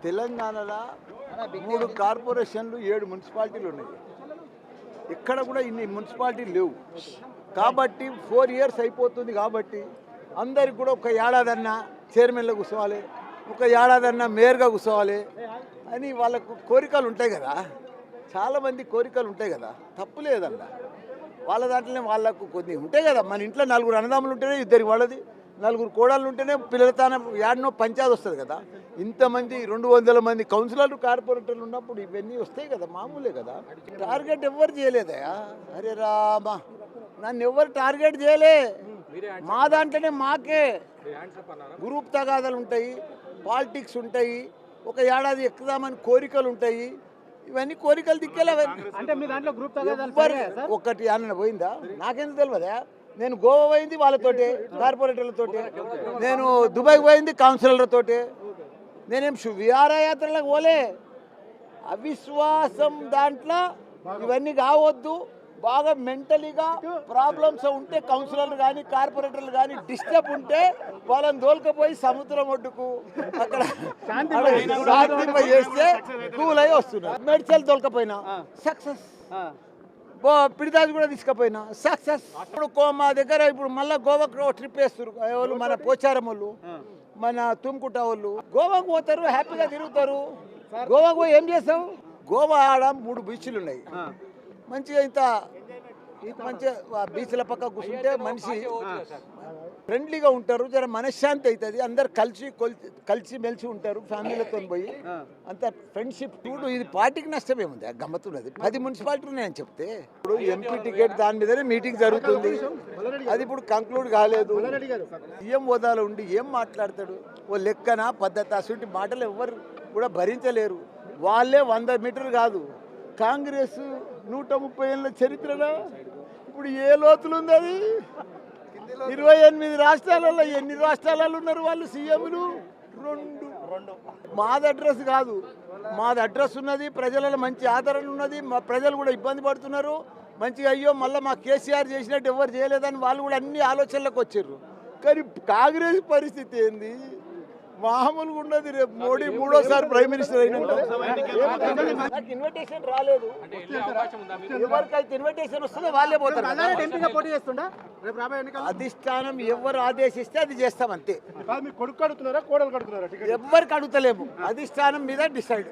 తెలంగాణలో 3 కార్పొరేషన్లు 7 మున్సిపాలిటీలు ఉన్నాయి. ఇక్కడ కూడా ఇన్ని మున్సిపాలిటీలు లేవు. కాబట్టి 4 ఇయర్స్ అయిపోతుంది. కాబట్టి అందరికి కూడా ఒక ఏడాదన్నా చైర్మన్లో కూర్చోవాలి, ఒక ఏడాదన్నా మేయర్గా కూర్చోవాలి అని వాళ్ళకు కోరికలు ఉంటాయి కదా. చాలామంది కోరికలు ఉంటాయి కదా, తప్పు లేదన్న. వాళ్ళ దాంట్లోనే వాళ్ళకు కొన్ని ఉంటాయి కదా. మన ఇంట్లో 4 అన్నదమ్ములు ఉంటేనే ఇద్దరికి వాళ్ళది, 4 కోడళ్ళు ఉంటేనే పిల్లలతోనే యాడనో పంచాయతీ వస్తుంది కదా. ఇంతమంది 200 మంది కౌన్సిలర్లు కార్పొరేటర్లు ఉన్నప్పుడు ఇవన్నీ వస్తాయి కదా, మామూలే కదా. టార్గెట్ ఎవరు చేయలేదయా? అరే రామా, నన్ను ఎవరు టార్గెట్ చేయలే. మా దాంట్లోనే మాకే గ్రూప్ తగాదాలు ఉంటాయి, పాలిటిక్స్ ఉంటాయి, ఒక ఏడాది ఎక్కుదామని కోరికలు ఉంటాయి. ఇవన్నీ కోరికలు దిక్కేలా ఒకటి అన్న పోయిందా నాకెందుకు తెలియదా? నేను గోవా పోయింది వాళ్ళతోటి, కార్పొరేటర్లతోటి. నేను దుబాయ్ పోయింది కౌన్సిలర్లతోటి. నేనేం విహారయాత్రలకు పోలే. అవిశ్వాసం దాంట్లో ఇవన్నీ కావద్దు. బాగా మెంటలీగా ప్రాబ్లమ్స్ ఉంటే కౌన్సిలర్లు కానీ కార్పొరేటర్లు కానీ డిస్టర్బ్ ఉంటే వాళ్ళని దోలుకపోయి సముద్రం ఒడ్డుకు అక్కడ శాంతింప చేస్తే కూల్ అయి వస్తున్నారు. మెడిచల్ దోలుకపోయినా సక్సెస్, పిడిదాజు కూడా తీసుకుపోయినా సక్సెస్. ఇప్పుడు మా దగ్గర ఇప్పుడు మళ్ళీ గోవాకు ట్రిప్ వేస్తారు వాళ్ళు, మన పోచారం వాళ్ళు, మన తుమ్కుట వాళ్ళు. గోవాకు పోతారు, హ్యాపీగా తిరుగుతారు. గోవాకు పోయి ఏం చేస్తావు? గోవా ఆడ 3 బీచ్లు ఉన్నాయి. మంచిగా ఇంత మంచిగా బీచ్ల పక్క కూర్చుంటే మనిషి ఫ్రెండ్లీగా ఉంటారు, జర మనశ్శాంతి అవుతుంది. అందరు కలిసి మెలిసి ఉంటారు ఫ్యామిలీలతో పోయి. అంత ఫ్రెండ్షిప్ చూడు. ఇది పార్టీకి నష్టమేముంది, గమ్మతున్నది. 10 మున్సిపాలిటీలు నేను చెప్తే ఇప్పుడు ఎంపీ టికెట్ దాని మీదనే మీటింగ్ జరుగుతుంది. అది ఇప్పుడు కంక్లూడ్ కాలేదు. సీఎం హోదాలో ఉండి ఏం మాట్లాడతాడు? ఓ లెక్కన పద్ధతి అసలు మాటలు ఎవరు కూడా భరించలేరు. వాళ్ళే 100 మీటర్లు కాదు, కాంగ్రెస్ 130 ఏళ్ళ చరిత్రలో ఇప్పుడు ఏ లోతులు ఉంది అది? 28 రాష్ట్రాలలో ఎన్ని రాష్ట్రాలలో ఉన్నారు వాళ్ళు సీఎంలు? 2. మాది అడ్రస్ కాదు, మాది అడ్రస్ ఉన్నది. ప్రజలలో మంచి ఆదరణ ఉన్నది. మా ప్రజలు కూడా ఇబ్బంది పడుతున్నారు. మంచిగా అయ్యో మళ్ళీ మా కేసీఆర్ చేసినట్టు ఎవరు చేయలేదని వాళ్ళు కూడా అన్ని ఆలోచనలకు వచ్చారు. కానీ కాంగ్రెస్ పరిస్థితి ఏంది? మామూలుగా ఉన్నది. రేపు మోడీ 3వ ప్రైమ్ మినిస్టర్ అయినాక నాకు ఇన్విటేషన్ రాలేదు. ఎవరికైతే ఇన్విటేషన్ వస్తుందో వాళ్ళే పోతారు. అధిష్టానం ఎవరు ఆదేశిస్తే అది చేస్తాం అంతే. ఎవరికి అడుగుతలేము, అధిష్టానం మీద డిసైడ్.